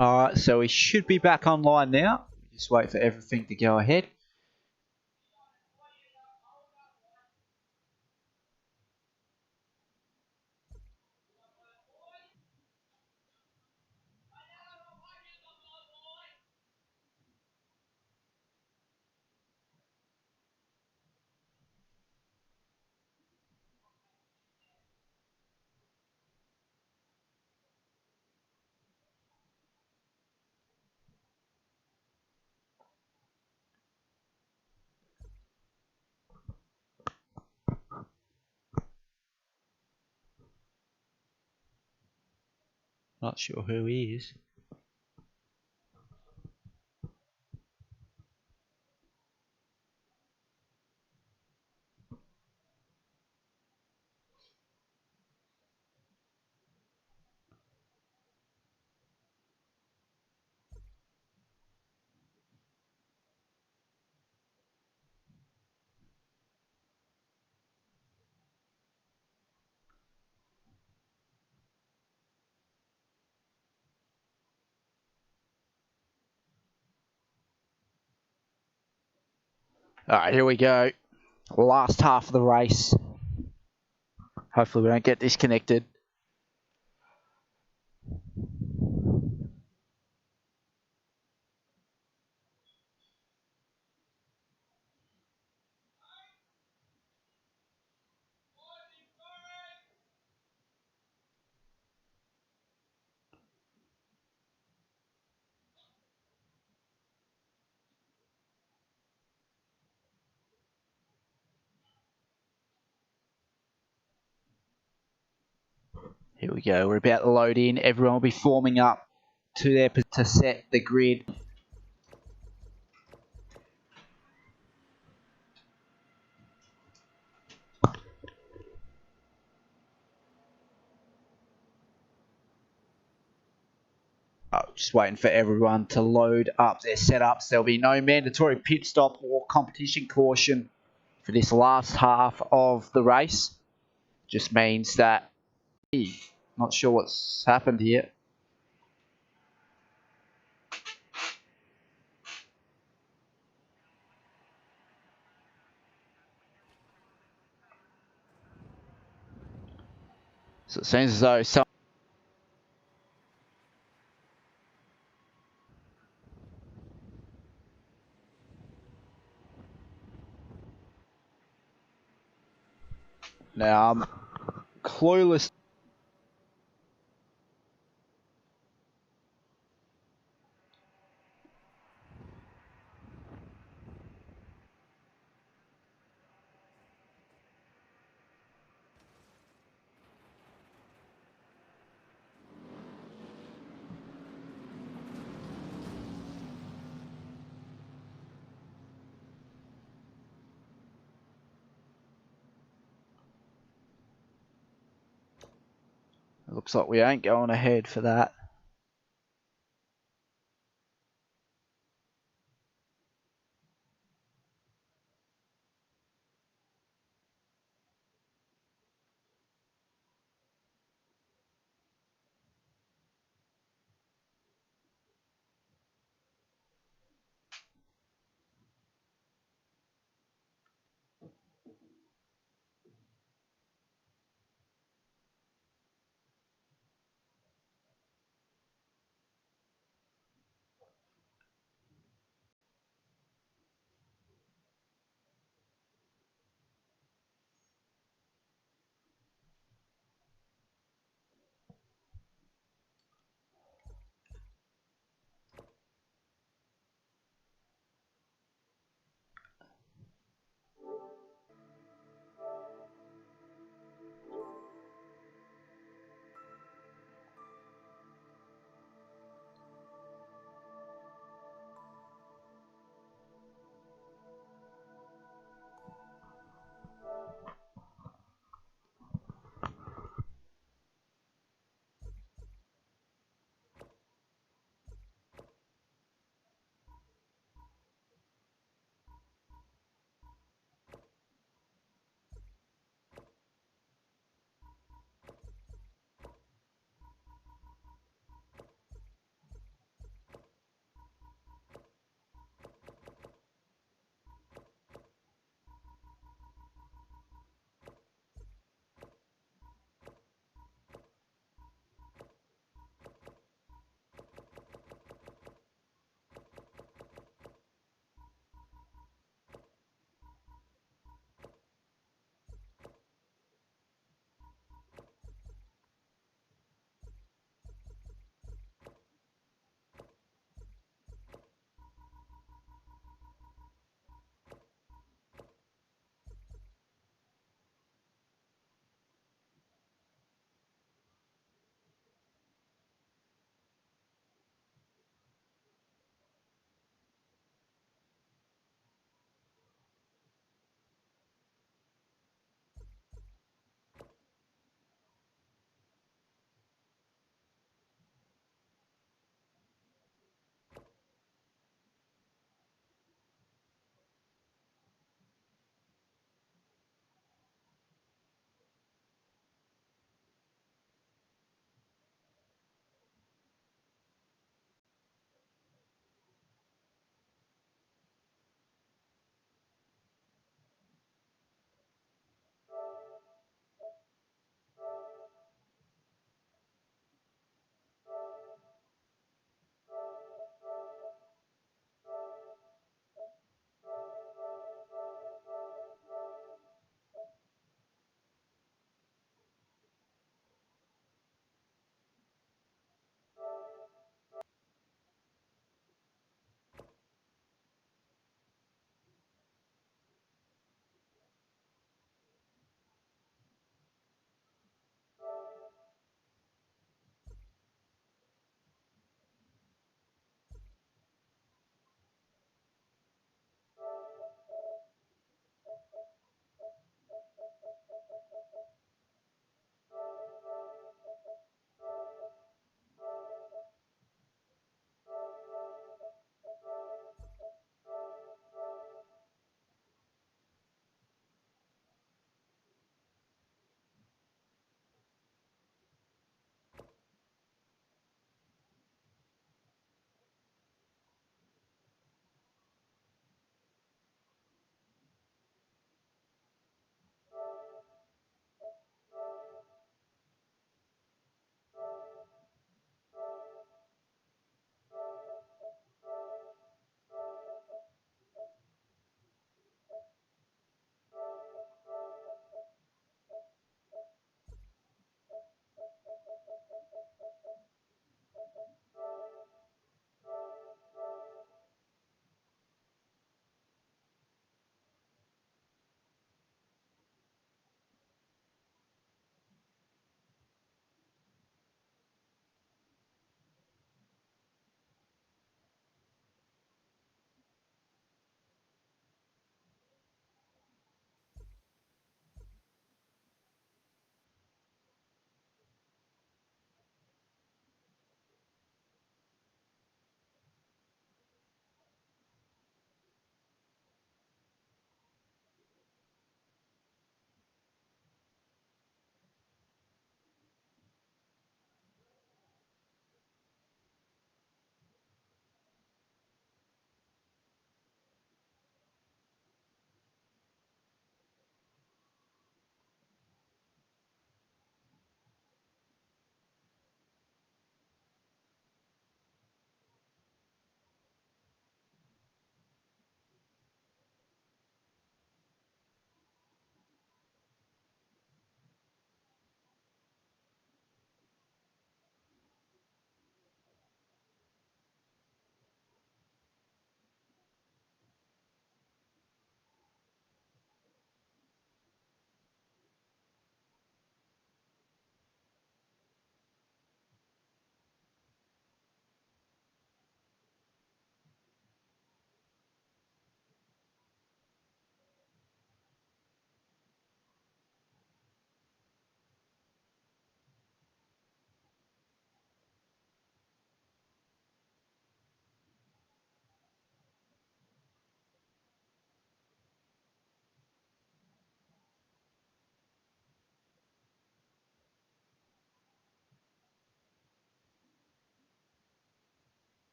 Alright, so we should be back online now. Just wait for everything to go ahead. Not sure who he is. Alright, here we go. Last half of the race. Hopefully we don't get disconnected. Here we go. We're about to load in. Everyone will be forming up to set the grid. Oh, just waiting for everyone to load up their setups. There'll be no mandatory pit stop or competition caution for this last half of the race. Just means that not sure what's happened here. So it seems as though some now I'm clueless. It looks like we ain't going ahead for that.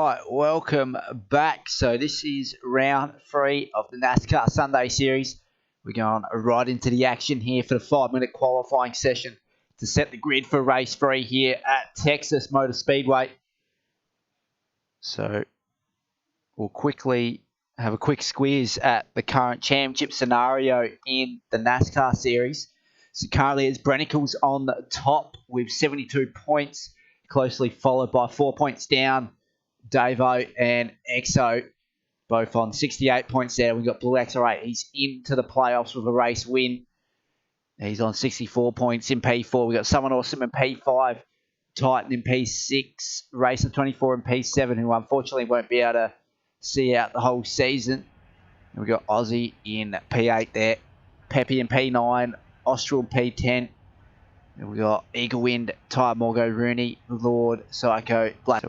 Right, welcome back. So this is round 3 of the NASCAR Sunday Series. We're going right into the action here for the 5-minute qualifying session to set the grid for race 3 here at Texas Motorspeedway. So we'll quickly have a quick squeeze at the current championship scenario in the NASCAR Series. So currently it's Brennicles on the top with 72 points, closely followed by 4 points down Davo and Exo, both on 68 points there. We've got Blue XR8. He's into the playoffs with a race win. He's on 64 points in P4. We've got Someone Awesome in P5, Titan in P6, Racer 24 in P7, who unfortunately won't be able to see out the whole season. And we've got Aussie in P8 there, Peppy in P9, Austral in P10. And we've got Eagle Wind, Ty Morgo, Rooney, Lord, Psycho, Black.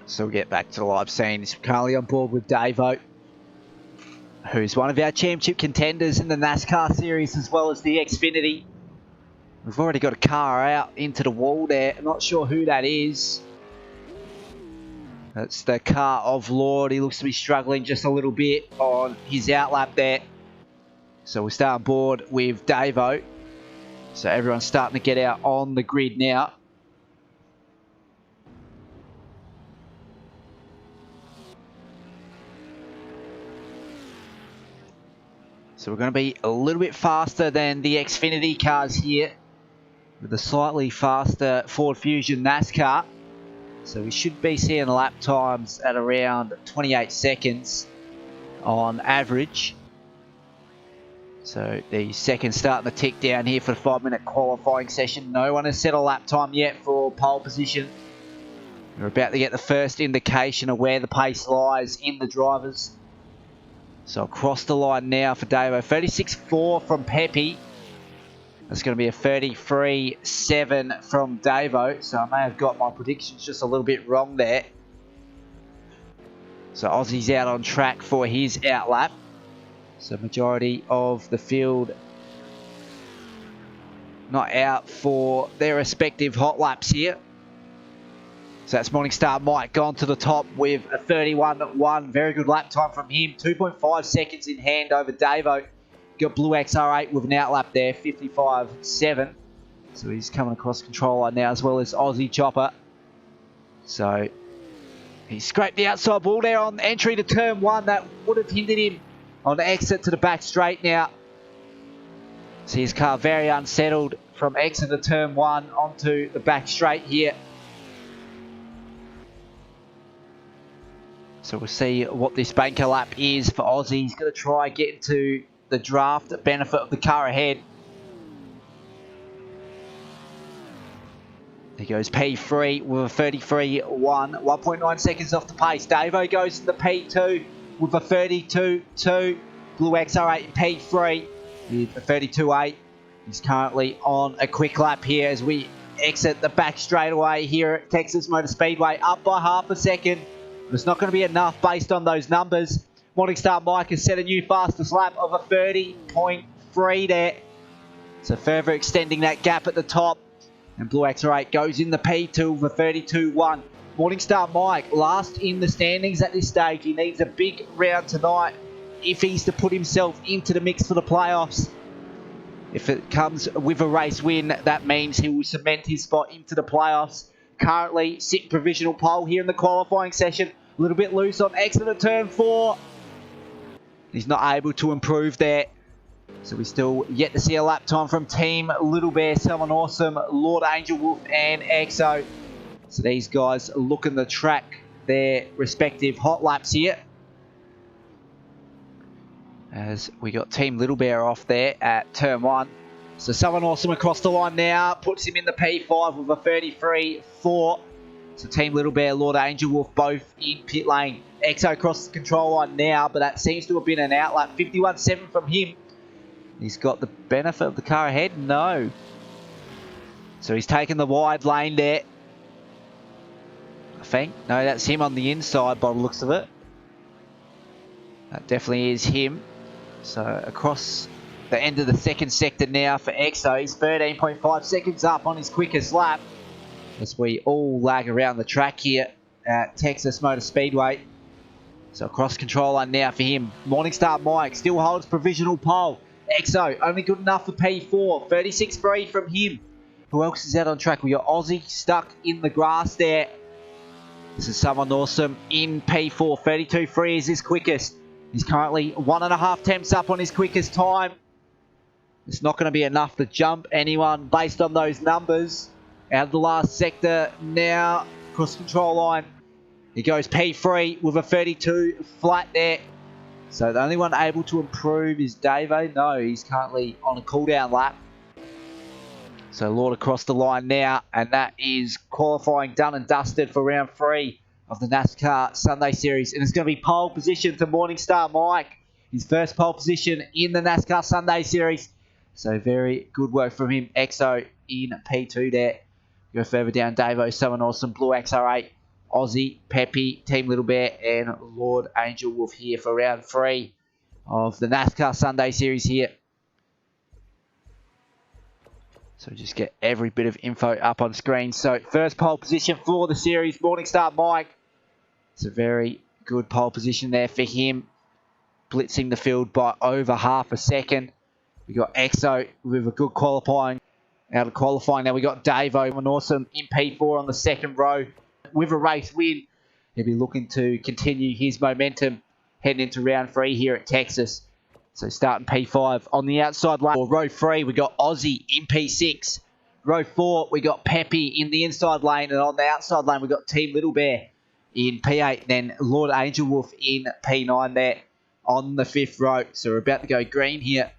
So we'll get back to the live scene. He's currently on board with Davo, who's one of our championship contenders in the NASCAR series as well as the Xfinity. We've already got a car out into the wall there. I'm not sure who that is. That's the car of Lord. He looks to be struggling just a little bit on his outlap there. So we'll start on board with Davo. So everyone's starting to get out on the grid now. So we're going to be a little bit faster than the Xfinity cars here, with a slightly faster Ford Fusion NASCAR. So we should be seeing lap times at around 28 seconds on average. So the seconds starting to tick down here for the 5-minute qualifying session. No one has set a lap time yet for pole position. We're about to get the first indication of where the pace lies in the drivers. So across the line now for Davo. 36.4 from Peppy. That's going to be a 33.7 from Davo. So I may have got my predictions just a little bit wrong there. So Aussie's out on track for his outlap. So majority of the field not out for their respective hot laps here. So that's Morningstar Mike gone to the top with a 31.1. Very good lap time from him. 2.5 seconds in hand over Davo. Got Blue XR8 with an outlap there, 55.7. So he's coming across control line now, as well as Aussie Chopper. So he scraped the outside wall there on entry to turn 1. That would have hindered him on the exit to the back straight now. So his car very unsettled from exit to turn 1 onto the back straight here. So we'll see what this banker lap is for Aussie. He's going to try getting to the draft benefit of the car ahead. He goes P3 with a 33.1. 1.9 seconds off the pace. Davo goes to the P2 with a 32.2. Blue XR8 in P3 with a 32.8. He's currently on a quick lap here as we exit the back straightaway here at Texas Motor Speedway. Up by half a second. But it's not going to be enough based on those numbers. Morningstar Mike has set a new fastest lap of a 30.3 there. So further extending that gap at the top. And Blue XR8 goes in the P2 with a 32.1. Morningstar Mike last in the standings at this stage. He needs a big round tonight if he's to put himself into the mix for the playoffs. If it comes with a race win, that means he will cement his spot into the playoffs. Currently sitting provisional pole here in the qualifying session. A little bit loose on exit at turn 4. He's not able to improve there. So we still yet to see a lap time from Team Little Bear, Someone Awesome, Lord Angel Wolf and EXO. So these guys are looking to track their respective hot laps here. As we got Team Little Bear off there at turn 1. So Someone Awesome across the line now. Puts him in the P5 with a 33.4. So Team Little Bear, Lord Angel Wolf both in pit lane. EXO across the control line now, but that seems to have been an outlap. 51.7 from him. He's got the benefit of the car ahead? No. So he's taken the wide lane there. I think. No, that's him on the inside by the looks of it. That definitely is him. So across the end of the second sector now for EXO. He's 13.5 seconds up on his quickest lap, as we all lag around the track here at Texas Motorspeedway. So across control line now for him. Morningstar Mike still holds provisional pole. EXO only good enough for P4. 36.3 from him. Who else is out on track? We got Aussie stuck in the grass there. This is someone awesome in P4. 32.3 is his quickest. He's currently 1.5 tenths up on his quickest time. It's not going to be enough to jump anyone based on those numbers. Out of the last sector now, cross control line. He goes P3 with a 32 flat there. So the only one able to improve is Davo. No, he's currently on a cool down lap. So Lord across the line now, and that is qualifying done and dusted for round 3 of the NASCAR Sunday Series. And it's going to be pole position to Morningstar Mike. His first pole position in the NASCAR Sunday Series. So very good work from him. EXO in P2 there. Go further down, Davo, someone awesome. Blue XR8, Aussie, Peppy, Team Little Bear, and Lord Angel Wolf here for round 3 of the NASCAR Sunday Series here. So just get every bit of info up on screen. So first pole position for the series, Morningstar Mike. It's a very good pole position there for him. Blitzing the field by over half a second. We got EXO with a good qualifying. Out of qualifying now, we got Davo, an awesome in P4 on the second row. With a race win, he'll be looking to continue his momentum heading into round 3 here at Texas. So starting P5 on the outside lane. For row 3, we got Aussie in P6. Row 4, we got Peppy in the inside lane. And on the outside lane, we got Team Little Bear in P8. Then Lord Angel Wolf in P9 there on the 5th row. So we're about to go green here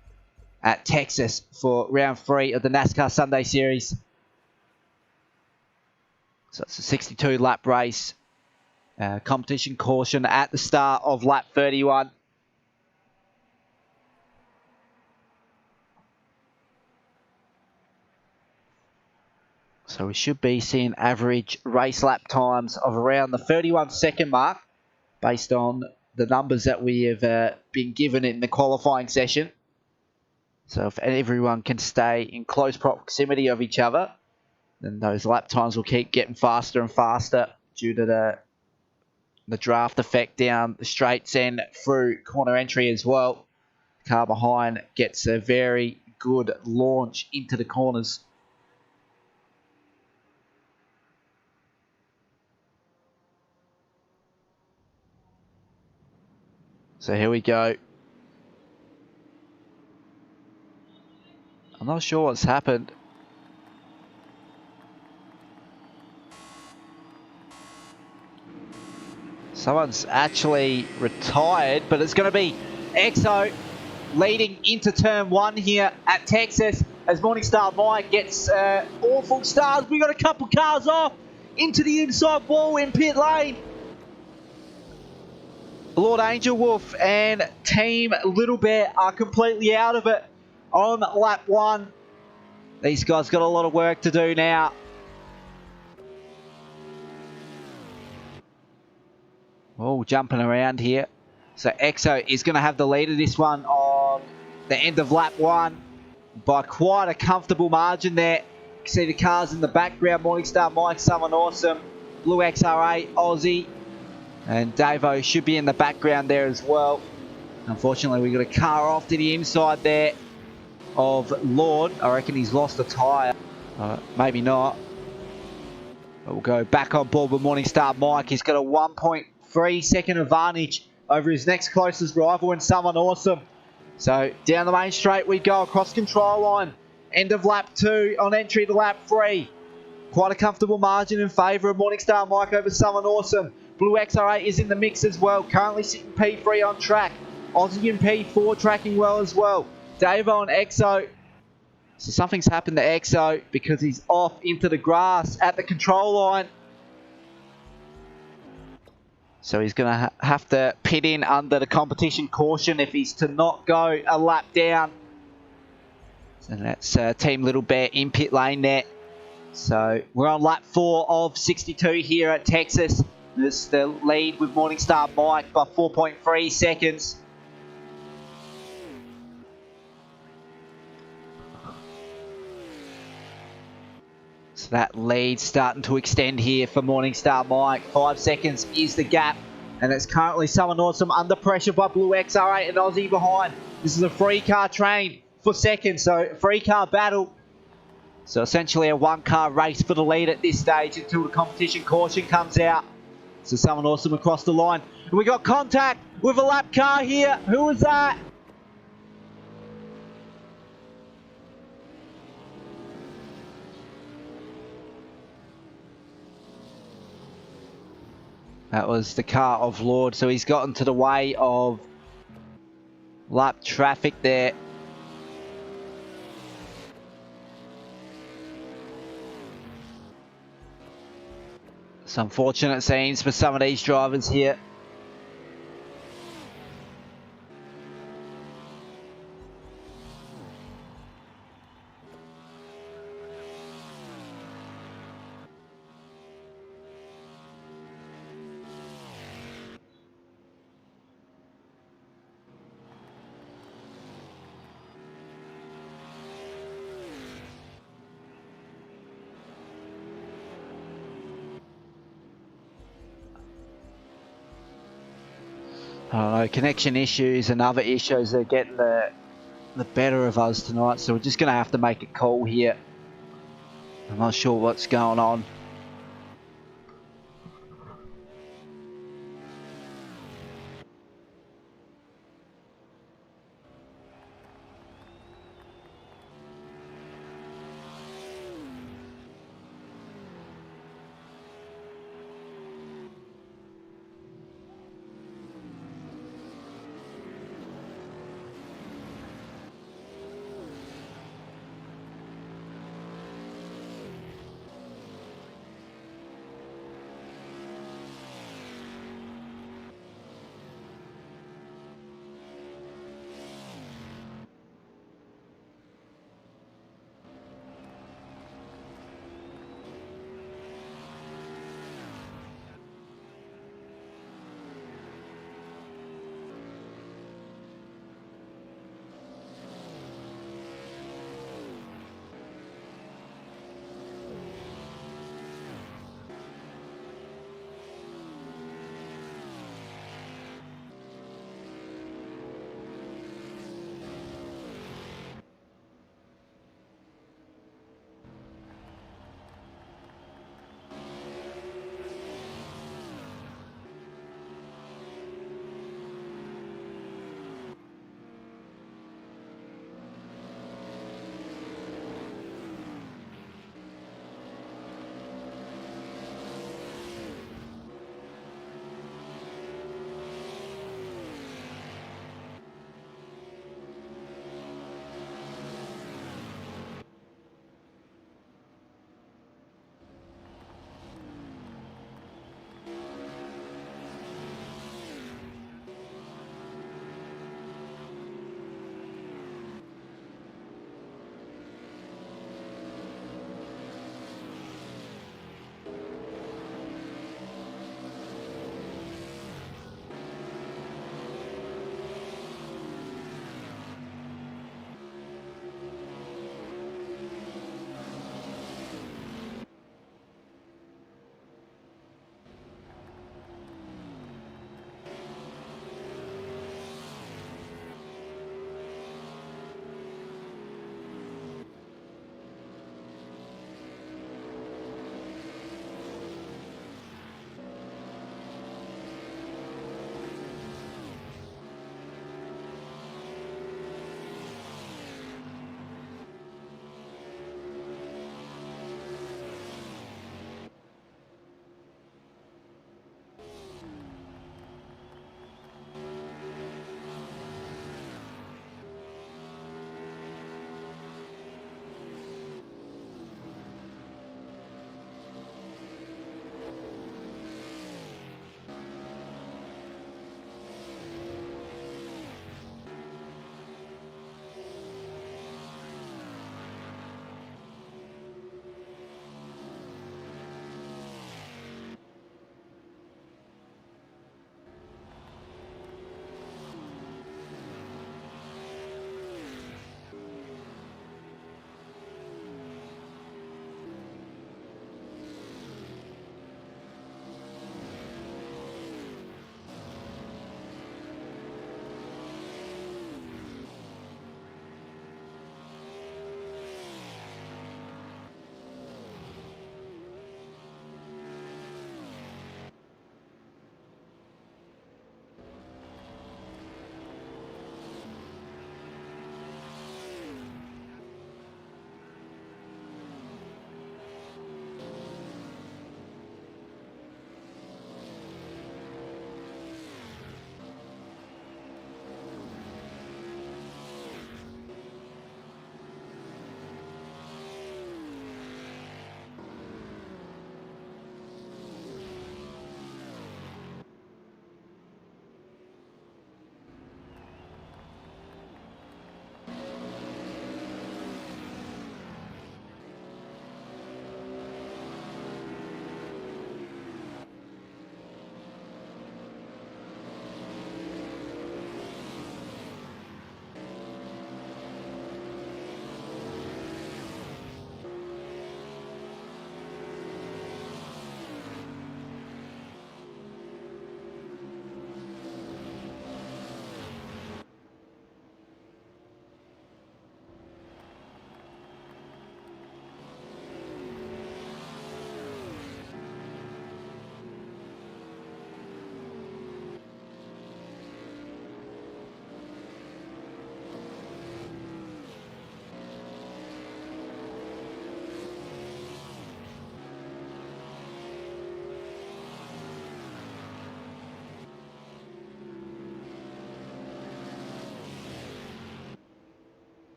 at Texas for round 3 of the NASCAR Sunday Series. So it's a 62 lap race. Competition caution at the start of lap 31. So we should be seeing average race lap times of around the 31 second mark based on the numbers that we have been given in the qualifying session. So if everyone can stay in close proximity of each other, then those lap times will keep getting faster and faster due to the draft effect down the straights and through corner entry as well. The car behind gets a very good launch into the corners. So here we go. I'm not sure what's happened. Someone's actually retired, but it's going to be EXO leading into turn 1 here at Texas as Morningstar Mike gets awful stars. We got a couple cars off into the inside wall in pit lane. Lord Angel Wolf and Team Little Bear are completely out of it on lap 1. These guys got a lot of work to do now. Oh, jumping around here. So EXO is going to have the lead of this one on the end of lap 1 by quite a comfortable margin there. You can see the cars in the background. Morningstar Mike, someone awesome. Blue XR8, Aussie. And Davo should be in the background there as well. Unfortunately, we got a car off to the inside there of Lord. I reckon he's lost a tyre. Maybe not. But we'll go back on board with Morningstar Mike. He's got a 1.3 second advantage over his next closest rival and someone awesome. So down the main straight we go across control line. End of lap 2 on entry to lap 3. Quite a comfortable margin in favour of Morningstar Mike over someone awesome. Blue XR8 is in the mix as well. Currently sitting P3 on track. Aussie in P4 tracking well as well. Davo and EXO. So something's happened to EXO because he's off into the grass at the control line. So he's going to have to pit in under the competition caution if he's to not go a lap down. And that's Team Little Bear in pit lane there. So we're on lap 4 of 62 here at Texas. This the lead with Morningstar Mike by 4.3 seconds. So that lead starting to extend here for Morningstar Mike. 5 seconds is the gap. And it's currently Someone Awesome under pressure by Blue XR8 and Aussie behind. This is a free car train for second, so free car battle. So essentially a one-car race for the lead at this stage until the competition caution comes out. So Someone Awesome across the line. And we got contact with a lap car here. Who was that? That was the car of Lord. So he's gotten to the way of lap traffic there. Some unfortunate scenes for some of these drivers here. I don't know, connection issues and other issues are getting the better of us tonight, so we're just going to have to make a call here. I'm not sure what's going on.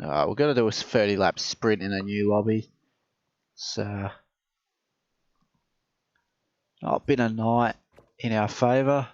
We're going to do a 30 lap sprint in a new lobby. So, not been a night in our favour.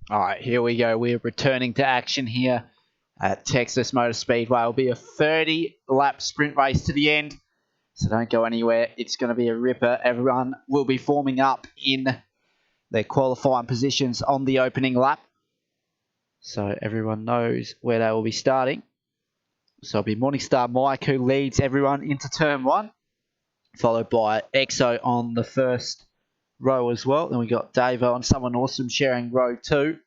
All right, here we go. We're returning to action here at Texas Motorspeedway. It'll be a 30-lap sprint race to the end, so don't go anywhere. It's going to be a ripper. Everyone will be forming up in their qualifying positions on the opening lap. So everyone knows where they will be starting. So it'll be Morningstar Mike who leads everyone into turn 1, followed by Exo on the first row as well. Then we got Davo and Someone Awesome sharing row 2.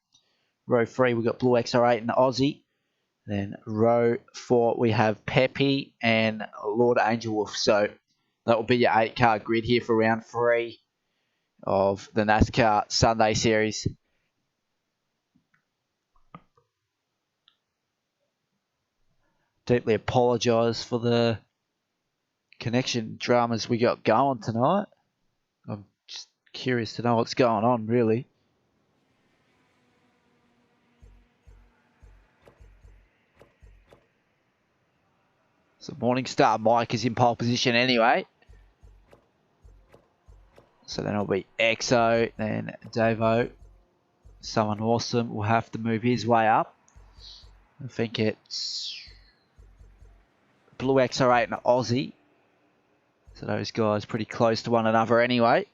Row 3 we got Blue XR8 and Aussie. Then row 4 we have Peppy and Lord Angel Wolf. So that will be your 8-car grid here for round 3 of the NASCAR Sunday Series. Deeply apologise for the connection dramas we got going tonight. I'm just curious to know what's going on, really. So Morningstar Mike is in pole position anyway. So then it'll be Exo, then Davo. Someone Awesome will have to move his way up. I think it's Blue XR8 and Aussie. So those guys pretty close to one another anyway.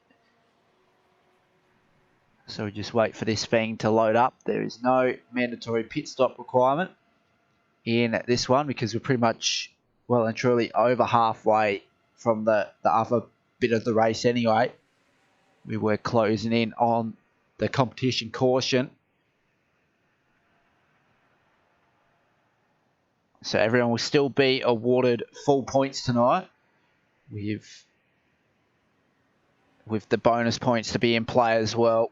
So we just wait for this thing to load up. There is no mandatory pit stop requirement in this one because we're pretty much well and truly over halfway from the other bit of the race anyway. We were closing in on the competition caution. So everyone will still be awarded full points tonight with the bonus points to be in play as well.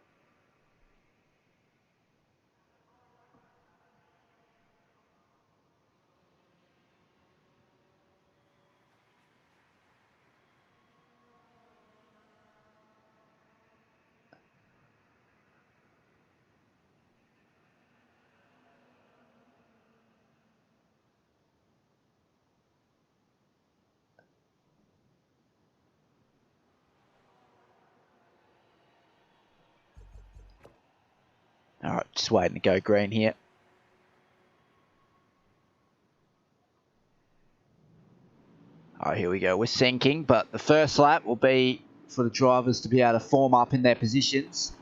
Alright, just waiting to go green here. Alright, here we go. We're sinking, but the first lap will be for the drivers to be able to form up in their positions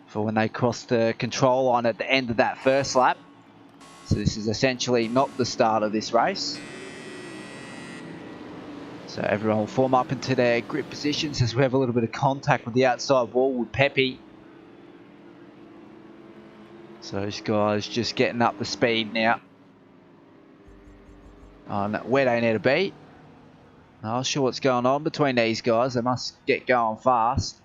for when they cross the control line at the end of that first lap. So this is essentially not the start of this race. So everyone will form up into their grip positions as we have a little bit of contact with the outside wall with Peppy. So those guys just getting up the speed now on where they need to be. Not sure what's going on between these guys. They must get going fast.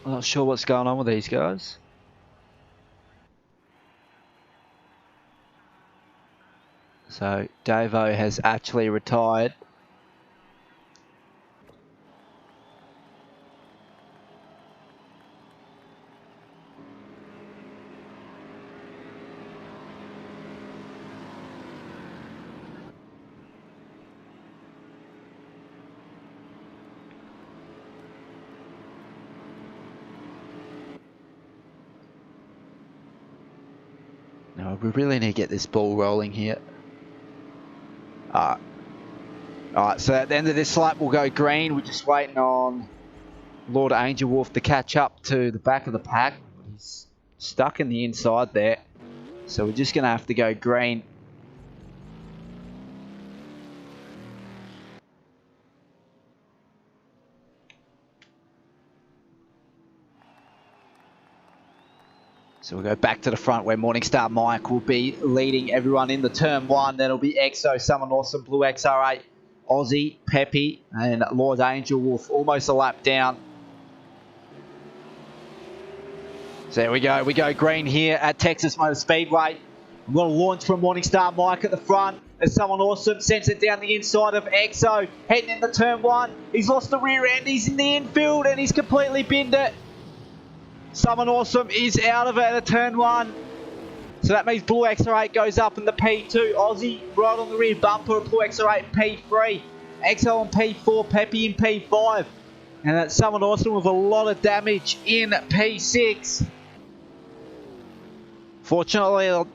I'm not sure what's going on with these guys. So Davo has actually retired. No, we really need to get this ball rolling here. Alright, so at the end of this lap we'll go green. We're just waiting on Lord Angel Wolf to catch up to the back of the pack. He's stuck in the inside there. So we're just going to have to go green. So we'll go back to the front where Morningstar Mike will be leading everyone in the turn 1. Then it'll be Exo, Someone Awesome, Blue XR8, Aussie, Peppy, and Lord Angel Wolf almost a lap down. So there we go. We go green here at Texas Motorspeedway. I'm going to launch from Morningstar Mike at the front as Someone Awesome sends it down the inside of Exo. Heading into turn 1. He's lost the rear end. He's in the infield and he's completely binned it. Someone Awesome is out of it at turn 1. So that means Blue XR8 goes up in the P2. Aussie right on the rear bumper of Blue XR8 in P3. Exo on P4, Peppy in P5. And that's someone awesome with a lot of damage in P6. Fortunately,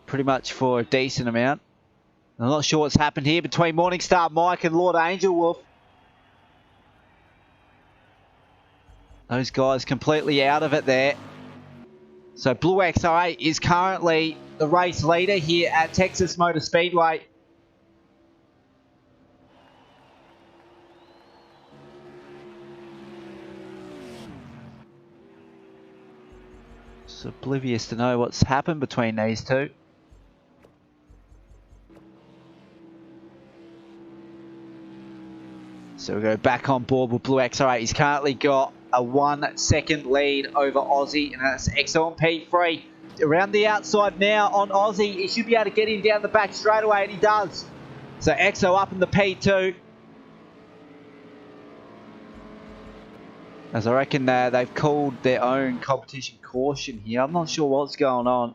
pretty much for a decent amount. I'm not sure what's happened here between Morningstar Mike and Lord Angel Wolf. Those guys completely out of it there. So Blue XR8 is currently the race leader here at Texas Motor Speedway. Just oblivious to know what's happened between these two. So we go back on board with Blue XR8. He's currently got a 1 second lead over Aussie, and that's EXO on P3. Around the outside now on Aussie. He should be able to get him down the back straight away, and he does. So EXO up in the P2. As I reckon they've called their own competition caution here. I'm not sure what's going on.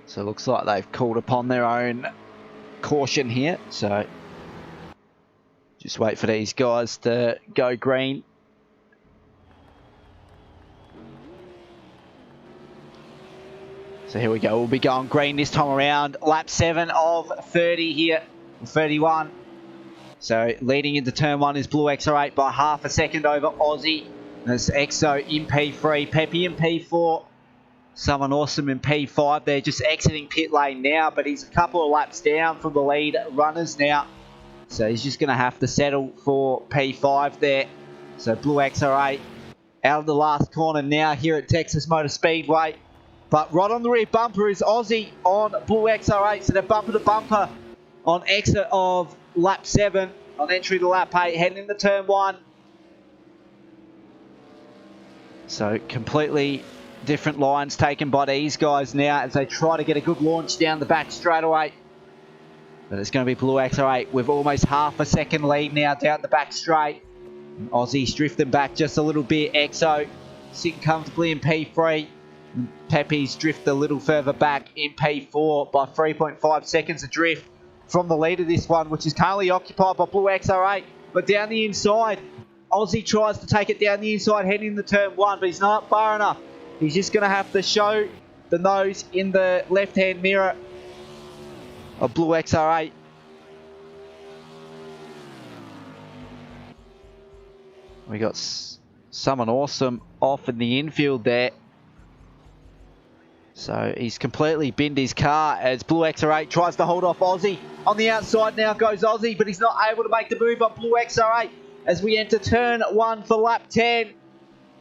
So it looks like they've called upon their own caution here. So just wait for these guys to go green. So here we go. We'll be going green this time around. Lap 7 of 30 here. 31. So leading into turn 1 is Blue XR8 by half a second over Aussie. There's EXO in P3. Peppy in P4. Someone awesome in P5. They're just exiting pit lane now, but he's a couple of laps down from the lead runners now. So he's just going to have to settle for P5 there. So Blue XR8 out of the last corner now here at Texas Motor Speedway. But right on the rear bumper is Aussie on Blue XR8. So they're bumper to bumper on exit of lap 7 on entry to lap 8, heading into turn 1. So completely different lines taken by these guys now as they try to get a good launch down the back straight away. But it's going to be Blue XR8 with almost half a second lead now down the back straight. And Aussie's drifting back just a little bit. EXO sitting comfortably in P3. And Pepe's drift a little further back in P4 by 3.5 seconds adrift from the lead of this one, which is currently occupied by Blue XR8. But down the inside, Aussie tries to take it down the inside heading into turn 1, but he's not far enough. He's just going to have to show the nose in the left-hand mirror of Blue XR8. We got someone awesome off in the infield there. So he's completely binned his car as Blue XR8 tries to hold off Aussie. On the outside now goes Aussie, but he's not able to make the move on Blue XR8 as we enter turn 1 for lap 10.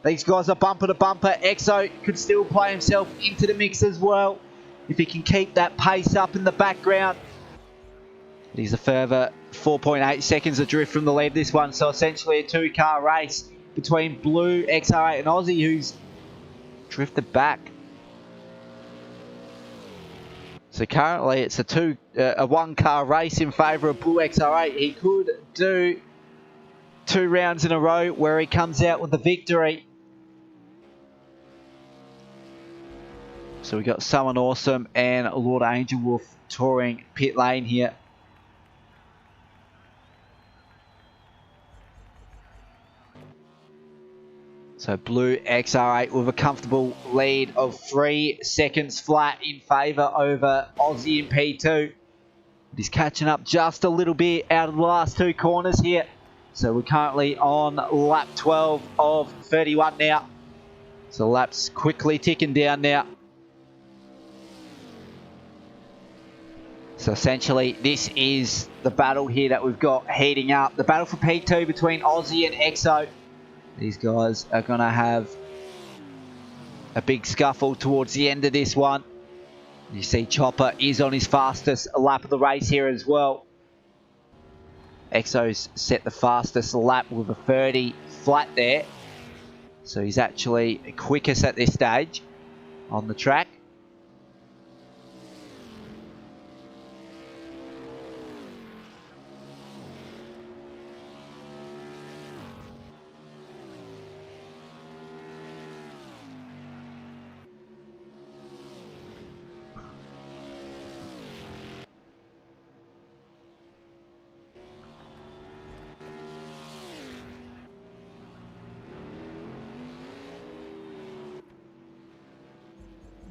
These guys are bumper to bumper. EXO could still play himself into the mix as well if he can keep that pace up in the background. He's a further 4.8 seconds adrift from the lead this one. So essentially a 2-car race between Blue XR8 and Aussie, who's drifted back. So currently it's a 1-car race in favour of Blue XR8. He could do 2 rounds in a row where he comes out with the victory. So we got Someone Awesome and Lord Angel Wolf touring pit lane here. So Blue XR8 with a comfortable lead of 3 seconds flat in favour over Aussie in P2. He's catching up just a little bit out of the last 2 corners here. So we're currently on lap 12 of 31 now. So laps quickly ticking down now. So essentially this is the battle here that we've got heating up. The battle for P2 between Aussie and EXO. These guys are going to have a big scuffle towards the end of this one. You see Chopper is on his fastest lap of the race here as well. Exo's set the fastest lap with a 30 flat there. So he's actually quickest at this stage on the track.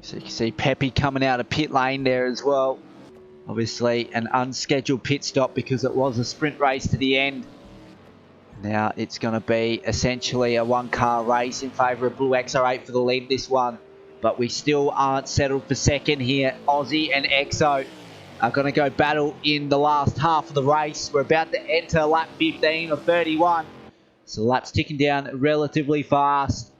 So you can see Pepe coming out of pit lane there as well. Obviously an unscheduled pit stop because it was a sprint race to the end. Now it's going to be essentially a one-car race in favour of Blue XR8 for the lead this one. But we still aren't settled for second here. Aussie and Exo are going to go battle in the last half of the race. We're about to enter lap 15 or 31. So the lap's ticking down relatively fast.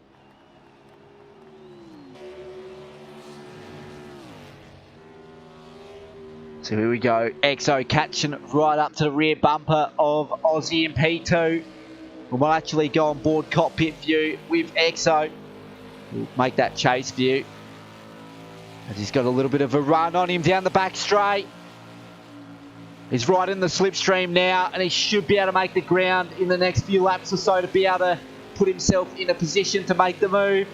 So here we go, Exo catching right up to the rear bumper of Aussie in P2. We might actually go on board cockpit view with Exo. We'll make that chase view. As he's got a little bit of a run on him down the back straight. He's right in the slipstream now, and he should be able to make the ground in the next few laps or so to be able to put himself in a position to make the move.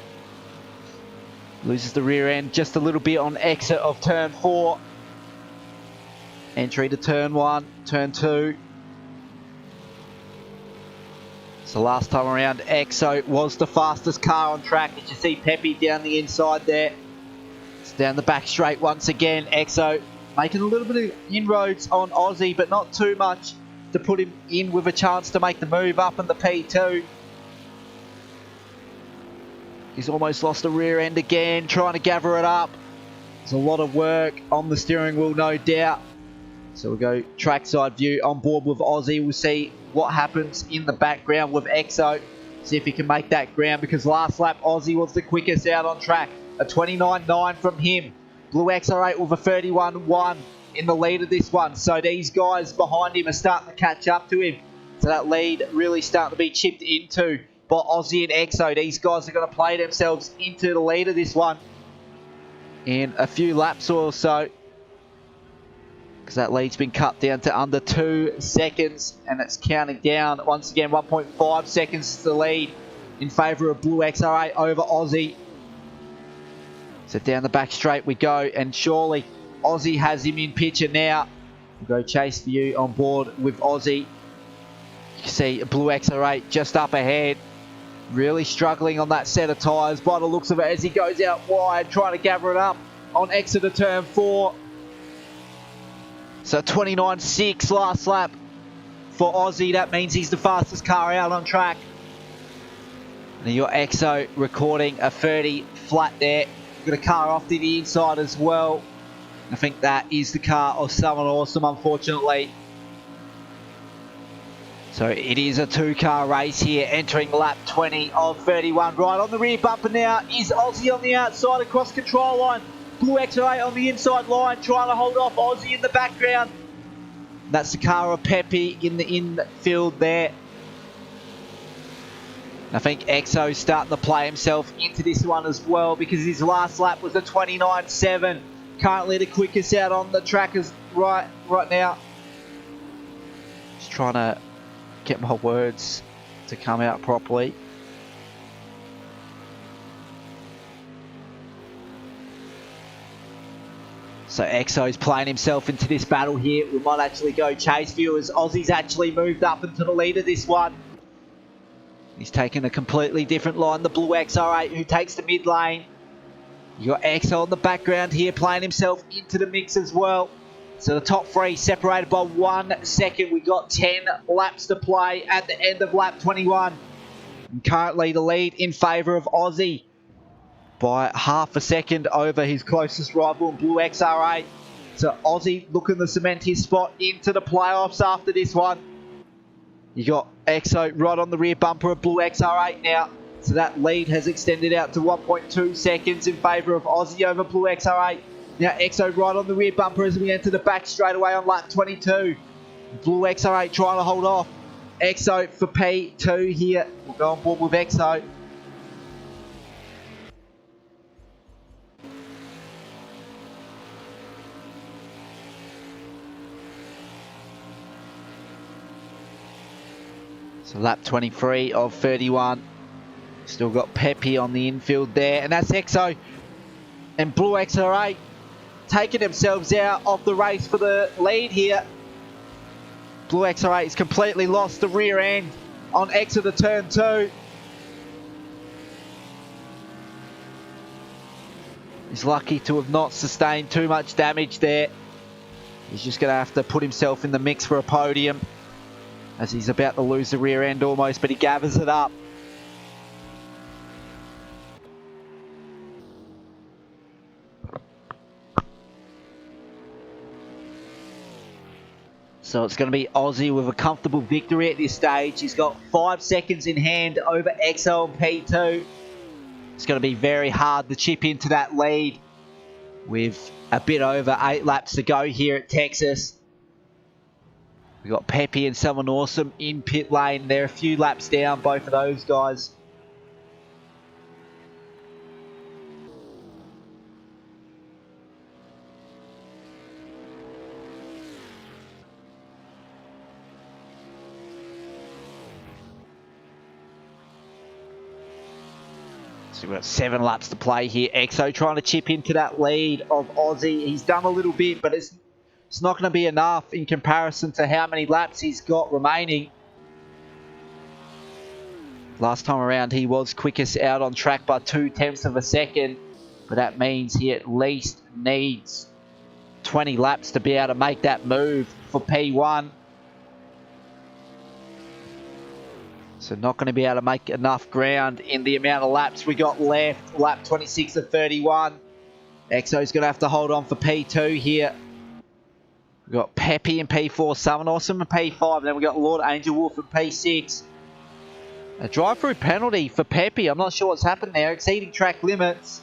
Loses the rear end just a little bit on exit of turn 4. Entry to turn 1, turn 2. So last time around, Exo was the fastest car on track. As you see Pepe down the inside there. It's down the back straight once again. Exo making a little bit of inroads on Aussie, but not too much to put him in with a chance to make the move up in the P2. He's almost lost the rear end again, trying to gather it up. There's a lot of work on the steering wheel, no doubt. So we'll go trackside view on board with Aussie. We'll see what happens in the background with Exo. See if he can make that ground, because last lap Aussie was the quickest out on track. A 29.9 from him. Blue XR8 with a 31.1 in the lead of this one. So these guys behind him are starting to catch up to him. So that lead really starting to be chipped into by Aussie and Exo. These guys are going to play themselves into the lead of this one in a few laps or so, because that lead's been cut down to under 2 seconds, and it's counting down once again. 1.5 seconds to the lead in favour of Blue XR8 over Aussie. So down the back straight we go, and surely Aussie has him in picture now. We'll go chase view on board with Aussie. You can see Blue XR8 just up ahead, really struggling on that set of tyres by the looks of it as he goes out wide, trying to gather it up on exit of turn 4. So 29.6 last lap for Aussie. That means he's the fastest car out on track. And your Exo recording a 30 flat there. Got a car off to the inside as well. I think that is the car of Someone Awesome, unfortunately. So it is a 2-car race here, entering lap 20 of 31. Right on the rear bumper now is Aussie on the outside across control line. Blue XR8 on the inside line, trying to hold off Aussie in the background. That's the car of Pepe in the infield there. I think Exo's starting to play himself into this one as well, because his last lap was a 29.7. Currently the quickest out on the track is right now. Just trying to get my words to come out properly. So Exo's playing himself into this battle here. We might actually go chase view as Aussie's actually moved up into the lead of this one. He's taken a completely different line, the Blue XR8, who takes the mid lane. You got Exo on the background here playing himself into the mix as well. So the top 3 separated by 1 second. We got 10 laps to play at the end of lap 21. And currently the lead in favour of Aussie by half a second over his closest rival, Blue XR8. So Aussie looking to cement his spot into the playoffs after this one. You got Exo right on the rear bumper of Blue XR8 now. So that lead has extended out to 1.2 seconds in favour of Aussie over Blue XR8. Now Exo right on the rear bumper as we enter the back straightaway on lap 22. Blue XR8 trying to hold off. Exo for P2 here. We'll go on board with Exo. So lap 23 of 31. Still got Pepe on the infield there. And that's Exo and Blue XR8 taking themselves out of the race for the lead here. Blue XR8 has completely lost the rear end on exit of turn 2. He's lucky to have not sustained too much damage there. He's just going to have to put himself in the mix for a podium, as he's about to lose the rear end almost, but he gathers it up. So it's going to be Aussie with a comfortable victory at this stage. He's got 5 seconds in hand over XO and P2. It's going to be very hard to chip into that lead with a bit over 8 laps to go here at Texas. We've got Pepe and Someone Awesome in pit lane. They're a few laps down, both of those guys. So we've got 7 laps to play here. Exo trying to chip into that lead of Aussie. He's done a little bit, but it's not going to be enough in comparison to how many laps he's got remaining. Last time around, he was quickest out on track by 0.2 of a second, but that means he at least needs 20 laps to be able to make that move for P1. So not going to be able to make enough ground in the amount of laps we got left. Lap 26 of 31. Exo's going to have to hold on for P2 here. We've got Pepe in P4, Summon Awesome in P5. Then we've got Lord Angel Wolf in P6. A drive-through penalty for Pepe. I'm not sure what's happened there. Exceeding track limits.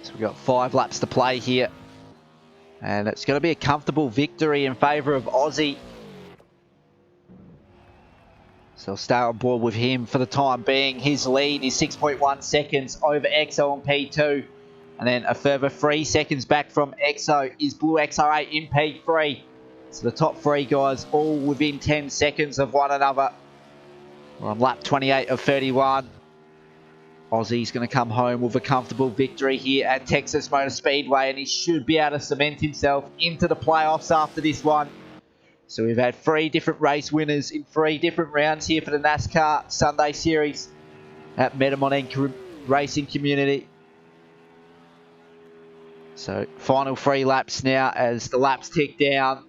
So we've got 5 laps to play here. And it's going to be a comfortable victory in favour of Aussie. So I'll stay on board with him for the time being. His lead is 6.1 seconds over Exo and P2. And then a further 3 seconds back from Exo is Blue XR8 in P3. So the top 3 guys all within 10 seconds of one another. We're on lap 28 of 31. Aussie's going to come home with a comfortable victory here at Texas Motor Speedway, and he should be able to cement himself into the playoffs after this one. So we've had 3 different race winners in 3 different rounds here for the NASCAR Sunday Series at Metamon Racing Community. So final 3 laps now as the laps tick down.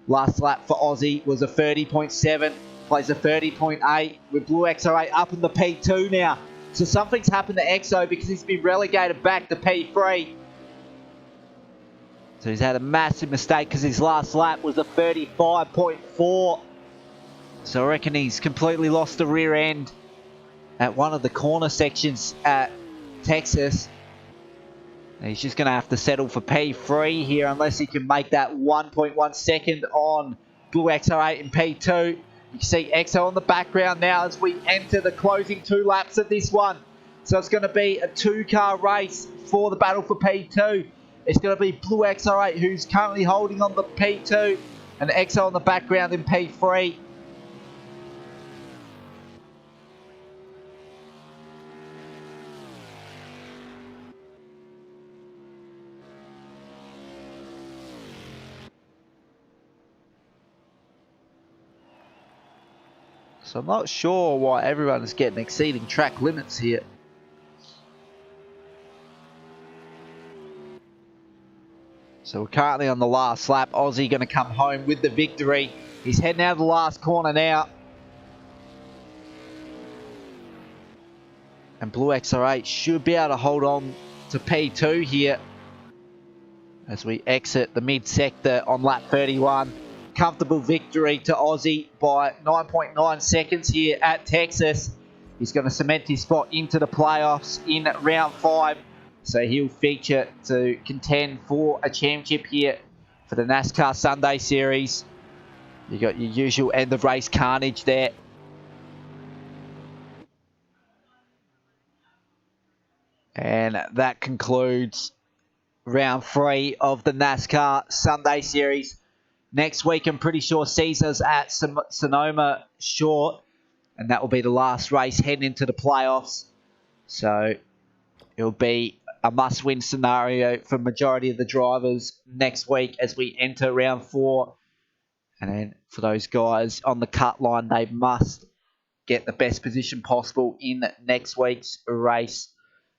Last lap for Aussie was a 30.7, plays a 30.8 with Blue XR8 up in the P2 now. So something's happened to Exo because he's been relegated back to P3. So he's had a massive mistake because his last lap was a 35.4. So I reckon he's completely lost the rear end at one of the corner sections at Texas. And he's just going to have to settle for P3 here unless he can make that 1.1 second on Blue XR8 in P2. You can see Exo on the background now as we enter the closing 2 laps of this one. So it's going to be a 2-car race for the battle for P2. It's going to be Blue XR8 who's currently holding on the P2 and Exo on the background in P3. So I'm not sure why everyone is getting exceeding track limits here. So we're currently on the last lap. Aussie going to come home with the victory. He's heading out of the last corner now. And Blue XR8 should be able to hold on to P2 here. as we exit the mid-sector on lap 31. Comfortable victory to Aussie by 9.9 seconds here at Texas. He's going to cement his spot into the playoffs in round 5. So he'll feature to contend for a championship here for the NASCAR Sunday Series. You got your usual end of race carnage there. And that concludes round 3 of the NASCAR Sunday Series. Next week, I'm pretty sure Caesar's at Sonoma Short, and that will be the last race heading into the playoffs. So it'll be a must-win scenario for majority of the drivers next week as we enter round 4. And then for those guys on the cut line, they must get the best position possible in next week's race.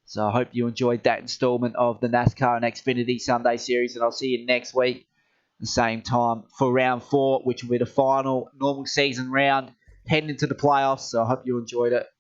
So I hope you enjoyed that installment of the NASCAR and Xfinity Sunday Series, and I'll see you next week at the same time for round 4, which will be the final normal season round heading into the playoffs. So I hope you enjoyed it.